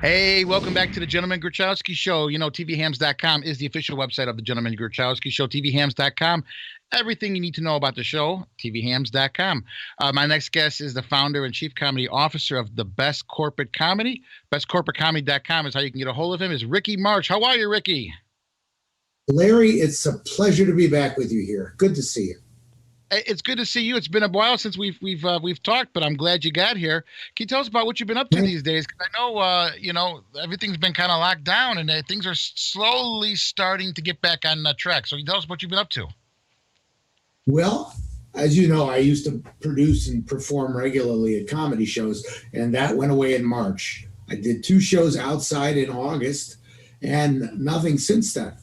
Hey, welcome back to the Gentleman Grachowski Show. TVHams.com is the official website of the Gentleman Grachowski Show. TVHams.com. Everything you need to know about the show, TVHams.com. My next guest is the founder and chief comedy officer of the Best Corporate Comedy. BestCorporateComedy.com is how you can get a hold of him. Is Ricky March. How are you, Ricky? Larry, it's a pleasure to be back with you here. Good to see you. It's good to see you. It's been a while since we've talked, but I'm glad you got here. Can you tell us about what you've been up to these days? Because I know everything's been kind of locked down, and things are slowly starting to get back on track. So can you tell us what you've been up to? Well, as you know, I used to produce and perform regularly at comedy shows, and that went away in March. I did 2 shows outside in August, and nothing since then.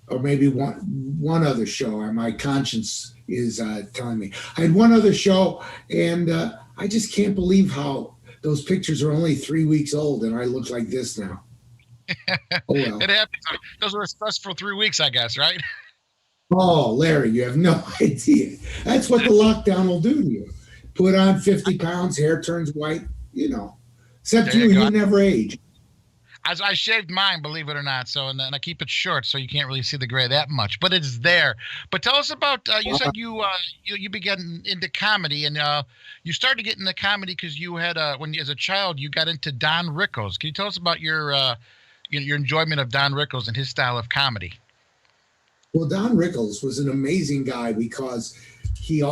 Or maybe one other show. My conscience is telling me I had one other show, and I just can't believe how those pictures are only 3 weeks old, and I look like this now. Oh well. It happens. Those were us for 3 weeks, I guess, right? Oh, Larry, you have no idea. That's what the lockdown will do to you. Put on 50 pounds, hair turns white, Except There you go. you never age. I shaved mine, believe it or not. So and I keep it short, so you can't really see the gray that much, but it's there. But tell us about you said you began into comedy, and you started getting into comedy because you had as a child you got into Don Rickles. Can you tell us about your enjoyment of Don Rickles and his style of comedy? Well, Don Rickles was an amazing guy because he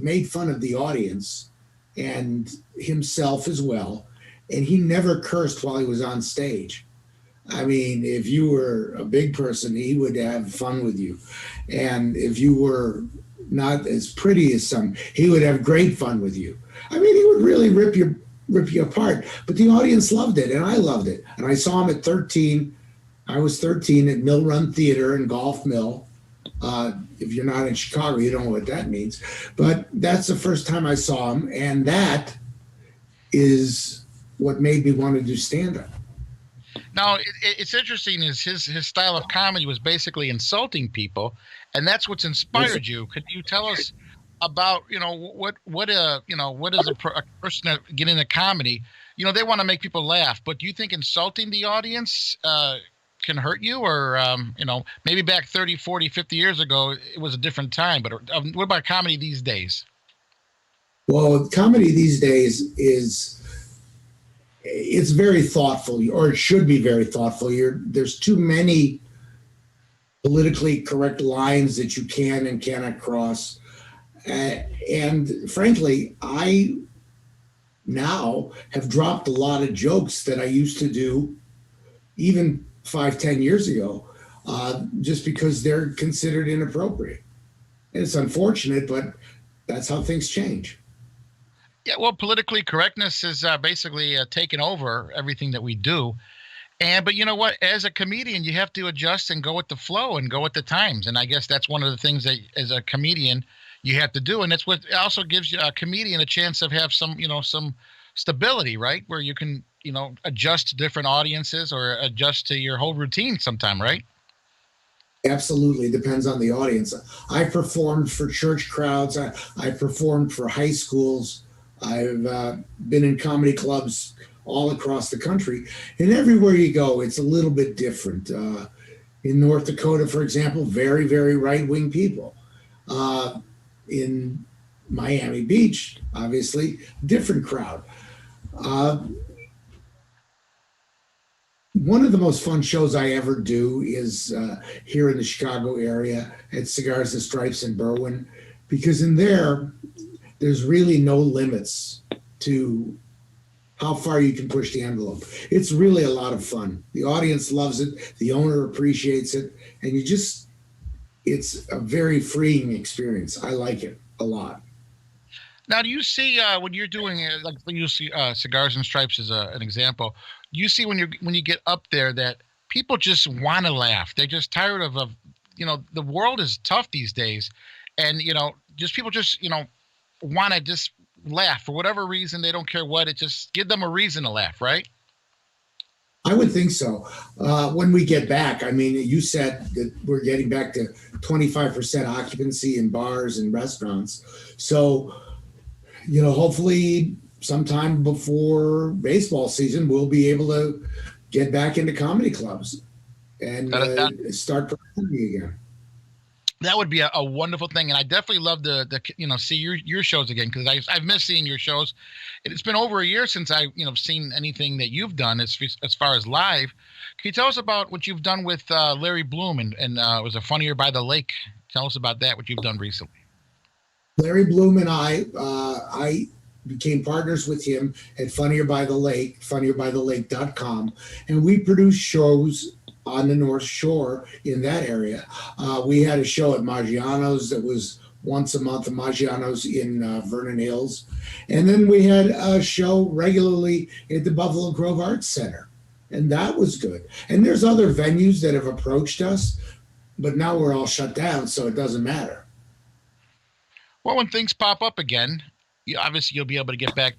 made fun of the audience and himself as well, and he never cursed while he was on stage. I mean, if you were a big person, he would have fun with you, and if you were not as pretty as some, he would have great fun with you. I mean, he would really rip you apart, but the audience loved it, and I loved it. And I saw him at 13. I was 13 at Mill Run Theater in Golf Mill. If you're not in Chicago, you don't know what that means. But that's the first time I saw him, and that is what made me want to do stand-up. Now, it's interesting is his style of comedy was basically insulting people, and that's what's inspired you. Could you tell us about what is a person that get into comedy? They want to make people laugh, but do you think insulting the audience can hurt you, or maybe back 30, 40, 50 years ago it was a different time, but what about comedy these days? Well, comedy these days it's very thoughtful, or it should be very thoughtful. There's too many politically correct lines that you can and cannot cross. And frankly, I now have dropped a lot of jokes that I used to do even 5, 10 years ago, just because they're considered inappropriate. And it's unfortunate, but that's how things change. Yeah, well, politically correctness is basically taken over everything that we do. But you know what? As a comedian, you have to adjust and go with the flow and go with the times. And I guess that's one of the things that, as a comedian, you have to do. And it's what also gives you a comedian a chance of have some stability, right? Where you can, adjust to different audiences or adjust to your whole routine sometime, right? Absolutely depends on the audience. I performed for church crowds. I performed for high schools. I've been in comedy clubs all across the country, and everywhere you go, it's a little bit different. In North Dakota, for example, very, very right-wing people. In Miami Beach, obviously, different crowd. One of the most fun shows I ever do is here in the Chicago area at Cigars and Stripes in Berwyn, because in there's really no limits to how far you can push the envelope. It's really a lot of fun. The audience loves it. The owner appreciates it. And it's a very freeing experience. I like it a lot. Now, do you see when you're doing like you see Cigars and Stripes as an example? You see when you get up there that people just want to laugh. They're just tired of the world is tough these days, and just people just want to just laugh for whatever reason. They don't care what. It just give them a reason to laugh, right? I would think so. When we get back, I mean, you said that we're getting back to 25% occupancy in bars and restaurants. So, hopefully sometime before baseball season, we'll be able to get back into comedy clubs and That start performing again. that would be a wonderful thing, and I definitely love the see your shows again, because I've missed seeing your shows. It's been over a year since I seen anything that you've done as far as live. Can you tell us about what you've done with Larry Bloom and it was a Funnier by the Lake? Tell us about that. What you've done recently. Larry Bloom and I became partners with him at Funnier by the Lake, funnierbythelake.com, and we produced shows on the North Shore in that area. We had a show at Maggiano's that was once a month, Maggiano's in Vernon Hills. And then we had a show regularly at the Buffalo Grove Arts Center, and that was good. And there's other venues that have approached us, but now we're all shut down, so it doesn't matter. Well, when things pop up again, obviously you'll be able to get back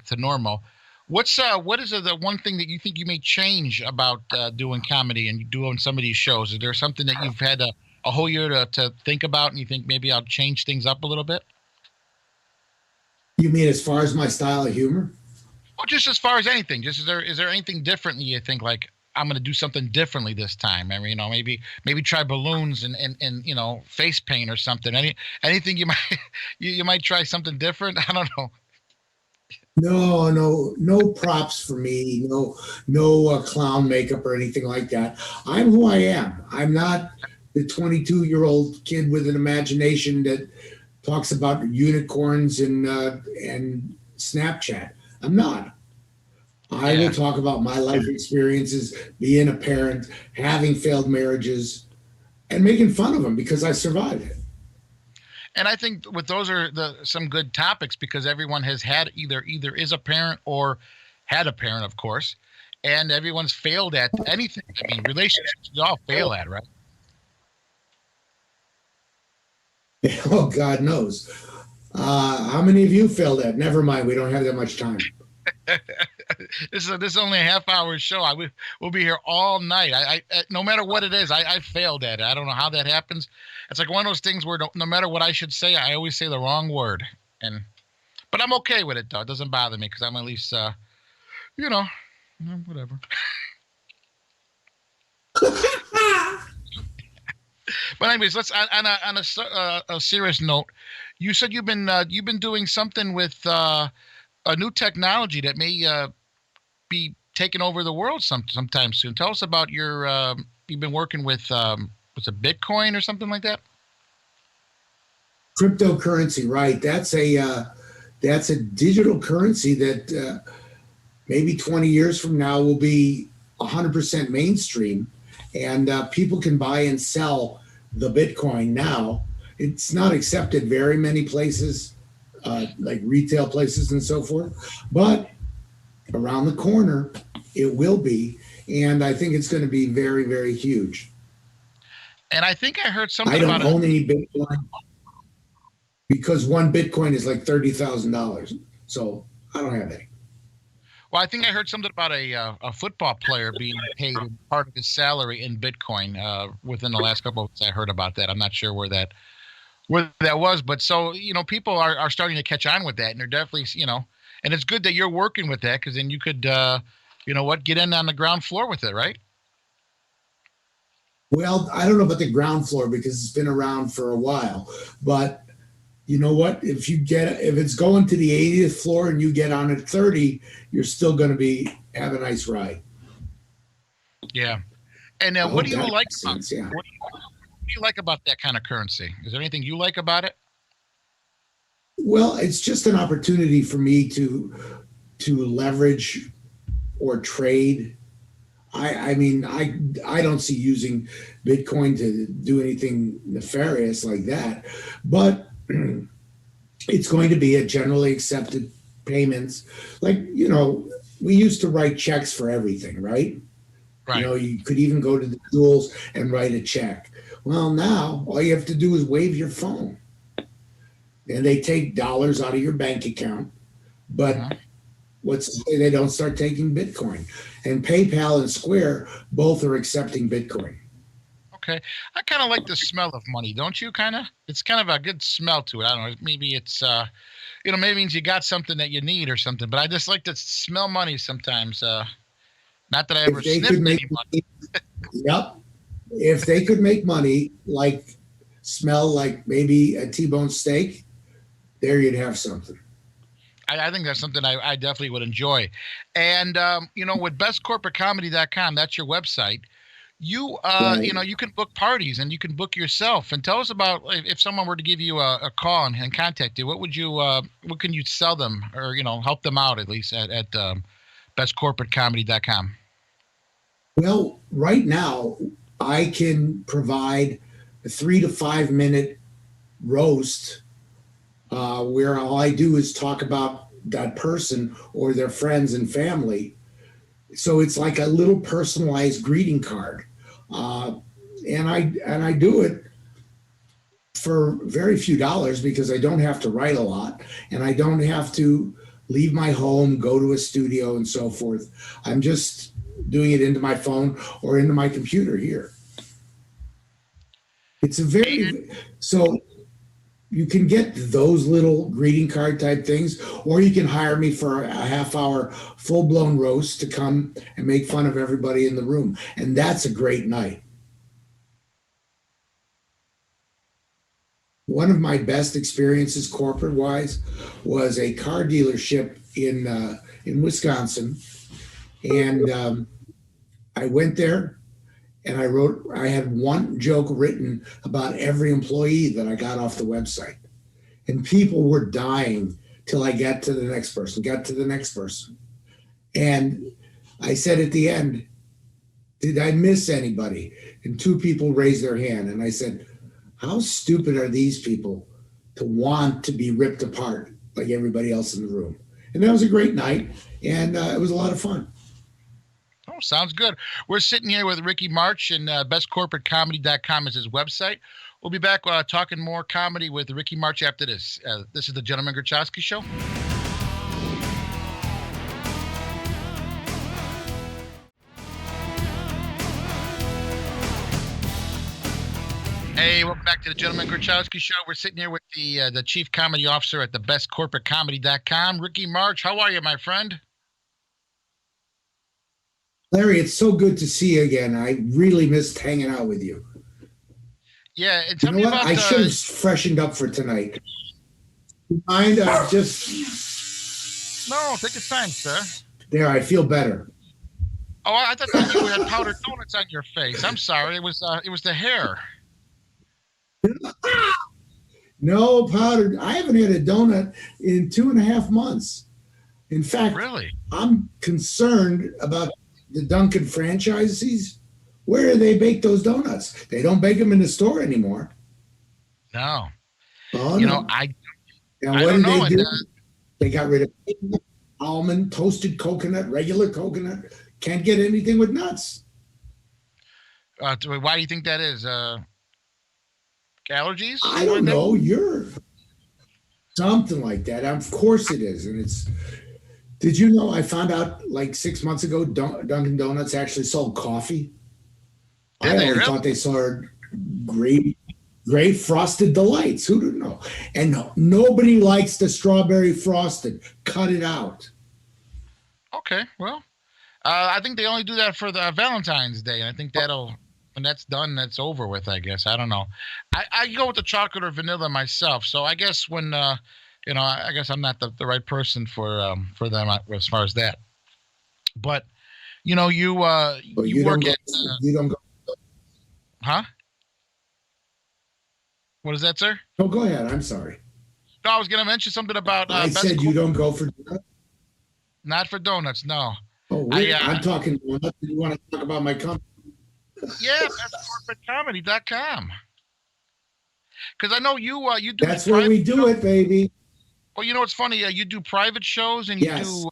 to normal. What is the one thing that you think you may change about doing comedy and doing some of these shows? Is there something that you've had a whole year to think about, and you think maybe I'll change things up a little bit? You mean as far as my style of humor? Well, just as far as anything, just is there anything differently you think, like, I'm going to do something differently this time? I mean, maybe try balloons and face paint or something. Anything you might you might try something different. I don't know. No props for me. No clown makeup or anything like that. I'm who I am. I'm not the 22-year-old kid with an imagination that talks about unicorns and Snapchat. I'm not. I will talk about my life experiences, being a parent, having failed marriages, and making fun of them because I survived it. And I think with those are some good topics, because everyone has had either is a parent or had a parent, of course, and everyone's failed at anything. I mean, relationships we all fail at, right? Oh, God knows. How many of you failed at? Never mind. We don't have that much time. This is only a half-hour show. We'll be here all night. I no matter what it is, I failed at it. I don't know how that happens. It's like one of those things where no matter what I should say, I always say the wrong word. But I'm okay with it, though. It doesn't bother me because I'm at least whatever. But anyways, let's on a serious note. You said you've been doing something with a new technology that may be taking over the world sometime soon. Tell us about your you've been working with what's a Bitcoin or something like that? Cryptocurrency, right? That's a digital currency that maybe 20 years from now will be 100% mainstream, and people can buy and sell the Bitcoin now. It's not accepted very many places, like retail places and so forth, but around the corner it will be, and I think it's going to be very, very huge. And I think I heard something I don't about own any Bitcoin because one Bitcoin is like $30,000, so I don't have any. Well, I think I heard something about a football player being paid part of his salary in Bitcoin within the last couple of weeks. I heard about that. I'm not sure where that was, but so people are starting to catch on with that, and they're definitely and it's good that you're working with that, because then you could get in on the ground floor with it, right? Well, I don't know about the ground floor because it's been around for a while, but you know what? If it's going to the 80th floor and you get on at 30, you're still going to have a nice ride. Yeah. And what do you like about yeah. What do you like about that kind of currency? Is there anything you like about it? Well, it's just an opportunity for me to leverage or trade. I mean, I don't see using Bitcoin to do anything nefarious like that, but it's going to be a generally accepted payments. Like, we used to write checks for everything, right? Right. You could even go to the schools and write a check. Well, now all you have to do is wave your phone, and they take dollars out of your bank account. But let's say they don't start taking Bitcoin. And PayPal and Square both are accepting Bitcoin. Okay. I kind of like the smell of money, don't you? Kind of. It's kind of a good smell to it. I don't know. Maybe it's maybe means you got something that you need or something. But I just like to smell money sometimes. Not that I ever If they could sniffed make any money. money, yep. If they could make money like smell like maybe a T-bone steak, there you'd have something. I think that's something I definitely would enjoy. And with bestcorporatecomedy.com, that's your website. Right. You can book parties and you can book yourself. And tell us about if someone were to give you a call and contact you, what can you sell them or help them out at least at bestcorporatecomedy.com. Well, right now I can provide a 3 to 5 minute roast where all I do is talk about that person or their friends and family. So it's like a little personalized greeting card, uh, and I do it for very few dollars because I don't have to write a lot and I don't have to leave my home, go to a studio, and so forth. I'm just doing it into my phone or into my computer here. It's a very so you can get those little greeting card type things, or you can hire me for a half hour full blown roast to come and make fun of everybody in the room. And that's a great night. One of my best experiences corporate wise was a car dealership in Wisconsin. And I went there and I had one joke written about every employee that I got off the website. And people were dying till I got to the next person, got to the next person. And I said at the end, did I miss anybody? And two people raised their hand. And I said, how stupid are these people to want to be ripped apart like everybody else in the room? And that was a great night. And it was a lot of fun. Oh, sounds good. We're sitting here with Ricky March, and bestcorporatecomedy.com is his website. We'll be back talking more comedy with Ricky March after this. This is the Gentleman Grachowski Show. Hey, welcome back to the Gentleman Grachowski Show. We're sitting here with the chief comedy officer at the bestcorporatecomedy.com, Ricky March. How are you, my friend? Larry, it's so good to see you again. I really missed hanging out with you. Yeah, and You tell know me what? about I should have freshened up for tonight. Mind? Just No, take your time, sir. there. I feel better. Oh, I thought that you had powdered donuts on your face. I'm sorry. It was the hair. No powder. I haven't had a donut in 2.5 months. In fact, Really? I'm concerned about the Dunkin' franchisees. Where do they bake those donuts? They don't bake them in the store anymore. No. Oh You know, no! I And I what don't did know. they do? They got rid of almond, toasted coconut, regular coconut. Can't get anything with nuts. Why do you think that is? Allergies? I don't know. You're something like that. Of course it is, and it's. Did you know? I found out like 6 months ago, Dunkin' Donuts actually sold coffee. Did I they only really? thought they sold great frosted delights. Who didn't know? And nobody likes the strawberry frosted. Cut it out. Okay, well, I think they only do that for the Valentine's Day, and I think when that's done, that's over with. I guess I don't know. I go with the chocolate or vanilla myself, so I guess I guess I'm not the right person for them as far as that. But But you work at you don't go. huh? What is that, sir? No, go ahead. I'm sorry. No, I was going to mention something about I said you don't go for. not for donuts. No, Oh, I I'm talking. You want to talk about my company? yeah, bestcorporatecomedy.com. Because I know you do That's where we do it, baby. Well, it's funny. You do private shows and you Yes. do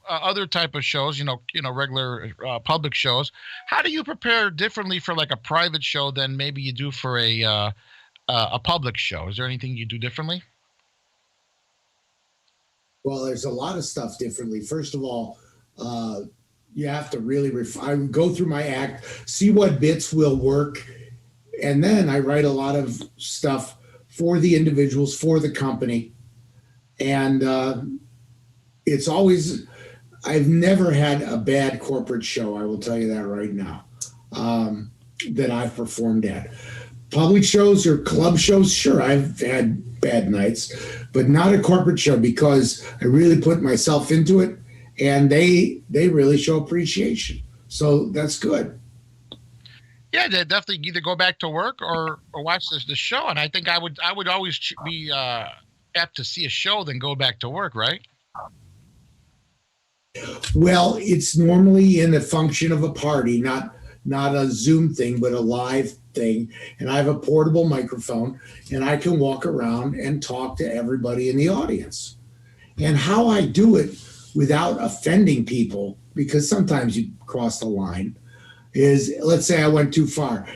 other type of shows. Regular public shows. How do you prepare differently for like a private show than maybe you do for a public show? Is there anything you do differently? Well, there's a lot of stuff differently. First of all, you have to really I go through my act, see what bits will work, and then I write a lot of stuff for the individuals, for the company. And it's always, I've never had a bad corporate show. I will tell you that right now, that I've performed at. Public shows or club shows, sure, I've had bad nights, but not a corporate show because I really put myself into it, and they really show appreciation. So that's good. Yeah, they definitely either go back to work or watch the show. And I think I would always be apt to see a show than go back to work, right? Well, it's normally in the function of a party, not a Zoom thing, but a live thing. And I have a portable microphone, and I can walk around and talk to everybody in the audience. And how I do it without offending people, because sometimes you cross the line, is let's say I went too far,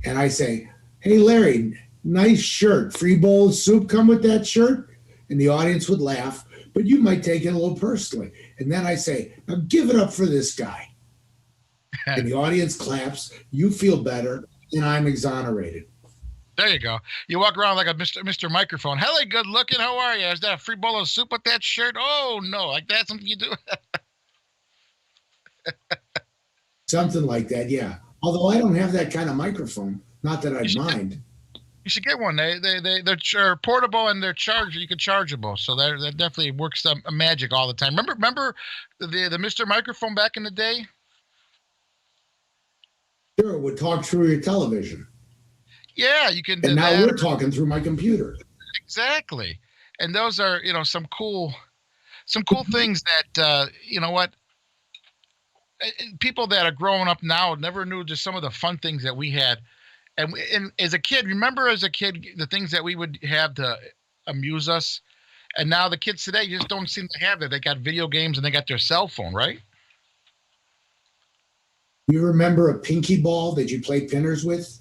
and I say, "Hey, Larry, nice shirt. Free bowl of soup come with that shirt?" And the audience would laugh, but you might take it a little personally. And then I say, "Now give it up for this guy." And the audience claps, you feel better, and I'm exonerated. There you go. You walk around like a Mr. Microphone. Hello, good looking. How are you? Is that a free bowl of soup with that shirt? Oh no, like that's something you do. Something like that, yeah. Although I don't have that kind of microphone, not that I'd mind. You should get one. They're portable and they're charge. You can chargeable, so that definitely works a magic all the time. Remember the Mr. Microphone back in the day? Sure, it would talk through your television. Yeah, you can do And now that. we're talking through my computer. Exactly, and those are some cool things that you know what people that are growing up now never knew just some of the fun things that we had. And as a kid, remember as a kid the things that we would have to amuse us, and now the kids today just don't seem to have that. They got video games and they got their cell phone, right? You remember a pinky ball that you play pinners with?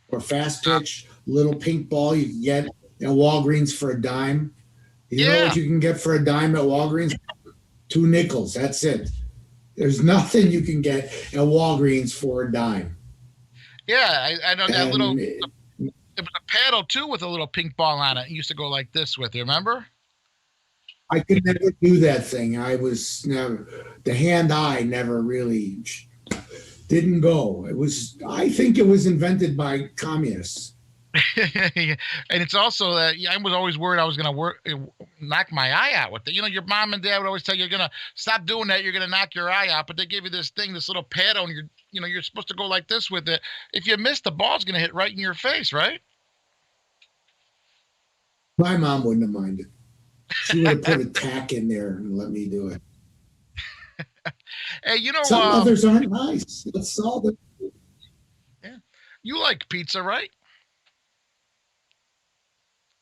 Or fast pitch, little pink ball you can get at Walgreens for a dime? You know Yeah, what you can get for a dime at Walgreens? 2 nickels. That's it. There's nothing you can get at Walgreens for a dime. yeah. I know that little. And It was a paddle too with a little pink ball on it. You used to go like this with. You remember? I could never do that thing. I was never, the hand eye never really didn't go. It was, I think it was invented by communists. And it's also that I was always worried I was going to knock my eye out with it. You know, your mom and dad would always tell you you're going to stop doing that. You're going to knock your eye out. But they give you this thing, this little paddle, and you're supposed to go like this with it. If you miss, the ball's going to hit right in your face, right? My mom wouldn't have minded. She would have put a tack in there and let me do it. Hey, Some others aren't nice. That's all. yeah, you like pizza, right?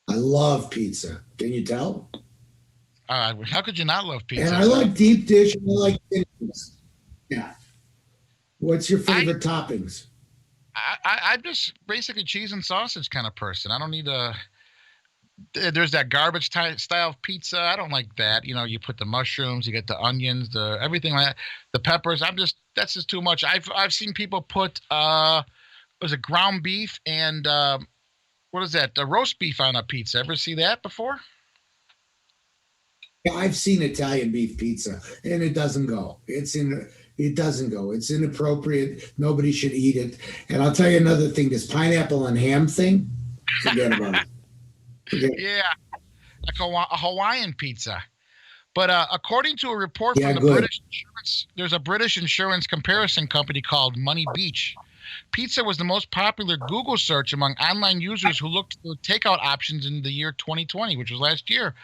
I love pizza. Can you tell? How could you not love And pizza? I like deep dish. And I like thin dish. Yeah. What's your I, favorite toppings? I'm just basically cheese and sausage kind of person. I don't need a. There's that garbage style of pizza. I don't like that. You put the mushrooms, you get the onions, the everything like that, the peppers. That's just too much. I've seen people put was it ground beef and what is that? The roast beef on a pizza. Ever see that before? Yeah, I've seen Italian beef pizza, and it doesn't go. It doesn't go. It's inappropriate. Nobody should eat it. And I'll tell you another thing: this pineapple and ham thing. Forget about it. Forget it. Yeah, like a Hawaiian pizza. But according to a report Yeah, from the good. British insurance, there's a British insurance comparison company called Money Beach. Pizza was the most popular Google search among online users who looked for takeout options in the year 2020, which was last year.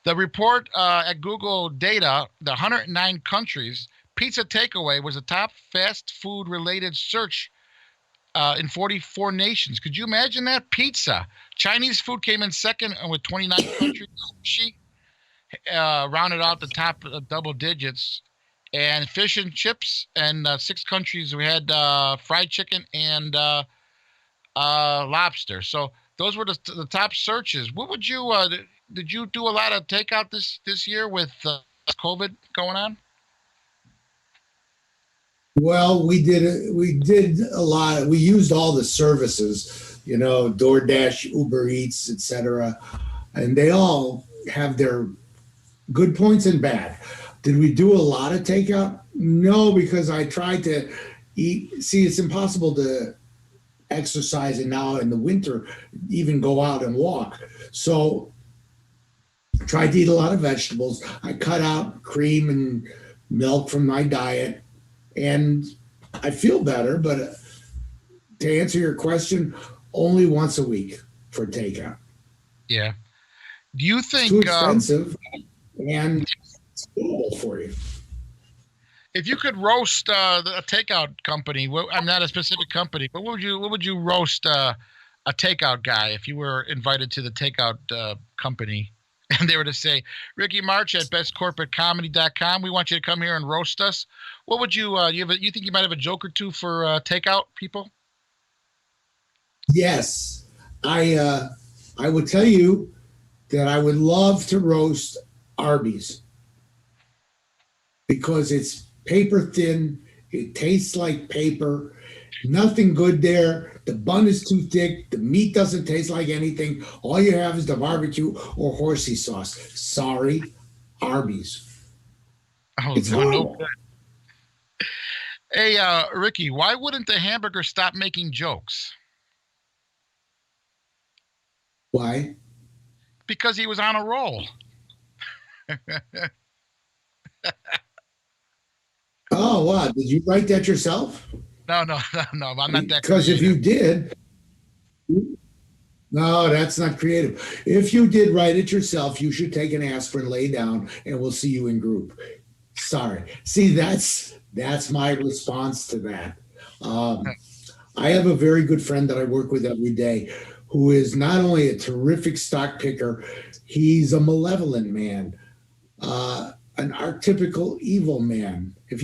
The report at Google data, the 109 countries, pizza takeaway was the top fast food related search in 44 nations. Could you imagine that? Pizza. Chinese food came in second with 29 countries. Sushi rounded out the top double digits. And fish and chips, and 6 countries we had fried chicken and lobster. So those were the top searches. What would you did you do a lot of takeout this year with COVID going on? Well, we did a lot. We used all the services, DoorDash, Uber Eats, etc., and they all have their good points and bad. Did we do a lot of takeout? No, because I tried to eat. See, it's impossible to exercise and now in the winter even go out and walk. So tried to eat a lot of vegetables. I cut out cream and milk from my diet, and I feel better. But to answer your question, only once a week for takeout. Yeah. Do you It's too think expensive and it's doable for you. if you could roast a takeout company, I'm not a specific company, but what would you roast a takeout guy if you were invited to the takeout company and they were to say, Ricky March at bestcorporatecomedy.com, we want you to come here and roast us. What would you think you might have a joke or two for takeout people? Yes, I would tell you that I would love to roast Arby's because it's paper thin. It tastes like paper. Nothing good there. The bun is too thick. The meat doesn't taste like anything. All you have is the barbecue or horsey sauce. Sorry, Arby's. Oh, It's no, no. horrible. Hey, Ricky, why wouldn't the hamburger stop making jokes? Why? Because he was on a roll. Oh, wow. Did you write that yourself? No, no, no, no. I'm not that Because if creative. you did, no, that's not creative. If you did write it yourself, you should take an aspirin, lay down, and we'll see you in group. Sorry. See, that's my response to that. Um, I have a very good friend that I work with every day who is not only a terrific stock picker, he's a malevolent man, an archetypical evil man. If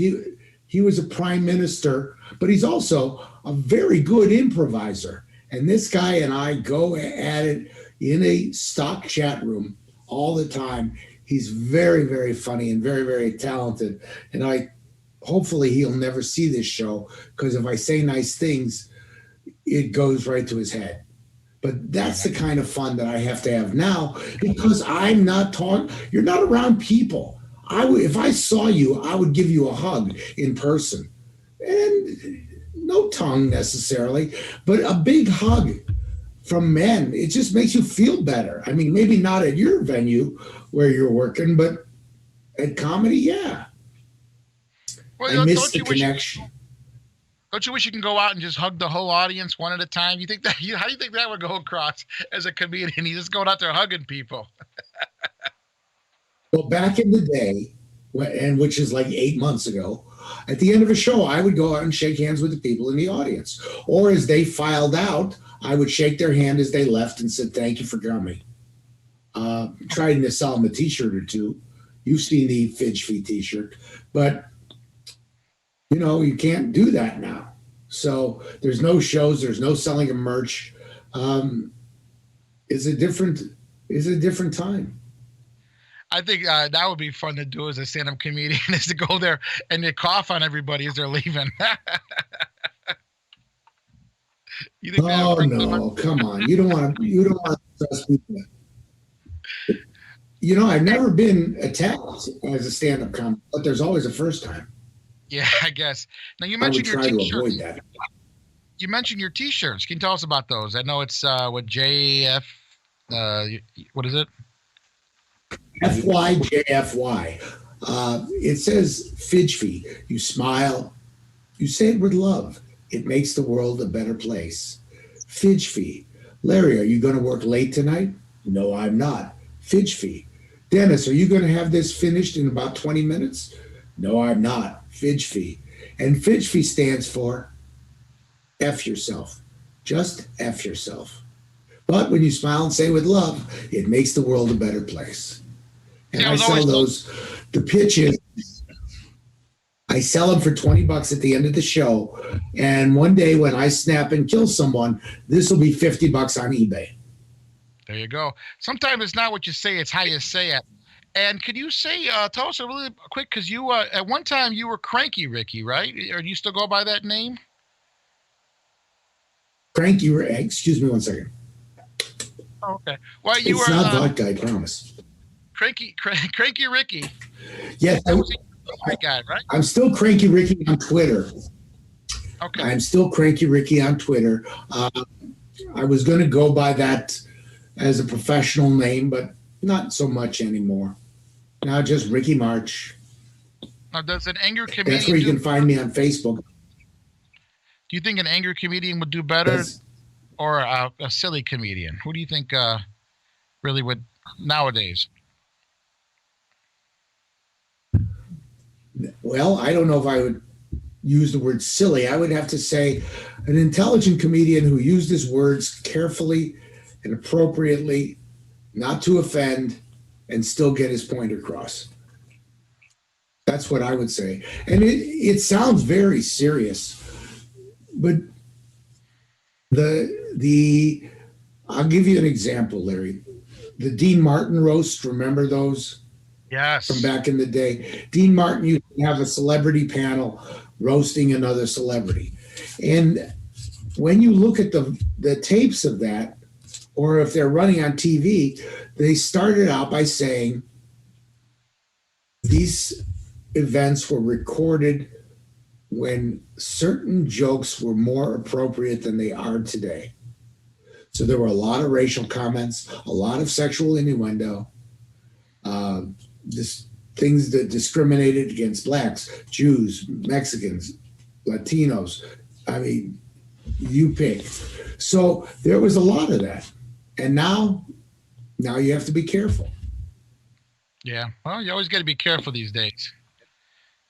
he was a prime minister, but he's also a very good improviser. And this guy and I go at it in a stock chat room all the time. He's very, very funny and very, very talented. And I hopefully he'll never see this show because if I say nice things, it goes right to his head. But that's the kind of fun that I have to have now because I'm not talking. You're not around people. If I saw you, I would give you a hug in person, and no tongue necessarily, but a big hug from men. It just makes you feel better. I mean, maybe not at your venue where you're working, but at comedy, yeah. Well, I miss don't the you wish connection. don't you wish you can go out and just hug the whole audience one at a time? You think that how do you think that would go across as a comedian? You just going out there hugging people. Well, back in the day, and which is like 8 months ago, at the end of a show, I would go out and shake hands with the people in the audience. Or as they filed out, I would shake their hand as they left and said, "Thank you for coming." Trying to sell them a t shirt or two. You've seen the Fidge Fee t shirt, but you can't do that now. So there's no shows, there's no selling of merch. Um, it's a different time. I think that would be fun to do as a stand-up comedian is to go there and they cough on everybody as they're leaving. You think that would Oh bring them? no, come on. You don't want to stress people. I've never been attacked as a stand-up comic, but there's always a first time. Yeah, I guess. Now you I would mentioned your try to avoid t-shirts. that. You mentioned your t-shirts. Can you tell us about those? I know it's what JF. What is it? FYJFY. It says Fidge Fee. You smile. You say it with love. It makes the world a better place. Fidge Fee. Larry, are you going to work late tonight? No, I'm not. Fidge Fee. Dennis, are you going to have this finished in about 20 minutes? No, I'm not. Fidge Fee. And Fidge Fee stands for F yourself. Just F yourself. But when you smile and say with love, it makes the world a better place. And See, I I was sell always told. those. The pitch is I sell them for $20 at the end of the show. And one day when I snap and kill someone, this will be $50 on eBay. There you go. Sometimes it's not what you say; it's how you say it. And could you say, tell us a really quick, because you at one time you were Cranky Ricky, right? Or do you still go by that name? Frank, excuse me one second. Oh, okay. Well, you It's were. not vodka, I promise. Cranky Ricky. Yes, That was a great guy, right? I'm still Cranky Ricky on Twitter. Okay. I'm still Cranky Ricky on Twitter. I was going to go by that as a professional name, but not so much anymore. Now just Ricky March. Now, does an angry That's where comedian you do? can find me on Facebook. Do you think an angry comedian would do better, That's, or a silly comedian? Who do you think really would nowadays? well, I don't know if I would use the word silly. I would have to say an intelligent comedian who used his words carefully and appropriately, not to offend, and still get his point across. That's what I would say. And it sounds very serious, but the I'll give you an example, Larry. The Dean Martin roast, remember those from Yes. back in the day? Dean Martin used to have a celebrity panel roasting another celebrity. And when you look at the tapes of that, or if they're running on TV, they started out by saying these events were recorded when certain jokes were more appropriate than they are today. So there were a lot of racial comments, a lot of sexual innuendo, uh, this, things that discriminated against blacks, Jews, Mexicans, Latinos. I mean, you pick. So there was a lot of that, and now you have to be careful. Yeah. Well, you always got to be careful these days.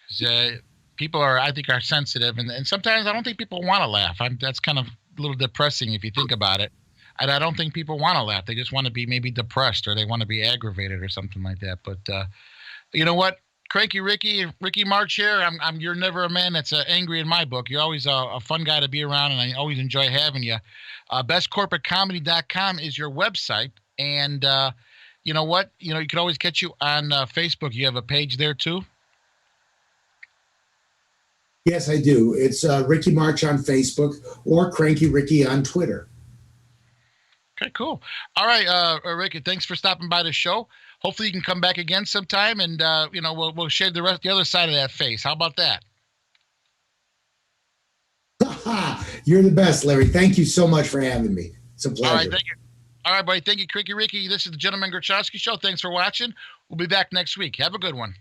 'Cause, people are, I think, are sensitive, and sometimes I don't think people want to laugh. That's kind of a little depressing if you think about it. And I don't think people want to laugh. They just want to be maybe depressed, or they want to be aggravated or something like that. But you know what? Cranky Ricky March here. you're never a man that's angry in my book. You're always a fun guy to be around, and I always enjoy having you. Bestcorporatecomedy.com is your website. And you know what? You can always catch you on Facebook. You have a page there too. Yes, I do. It's Ricky March on Facebook or Cranky Ricky on Twitter. Okay, cool. All right, Ricky, thanks for stopping by the show. Hopefully, you can come back again sometime, and we'll shave the other side of that face. How about that? You're the best, Larry. Thank you so much for having me. It's a All right, pleasure. thank you. All right, buddy. Thank you, Cranky Ricky. This is the Gentleman Gorchowski Show. Thanks for watching. We'll be back next week. Have a good one.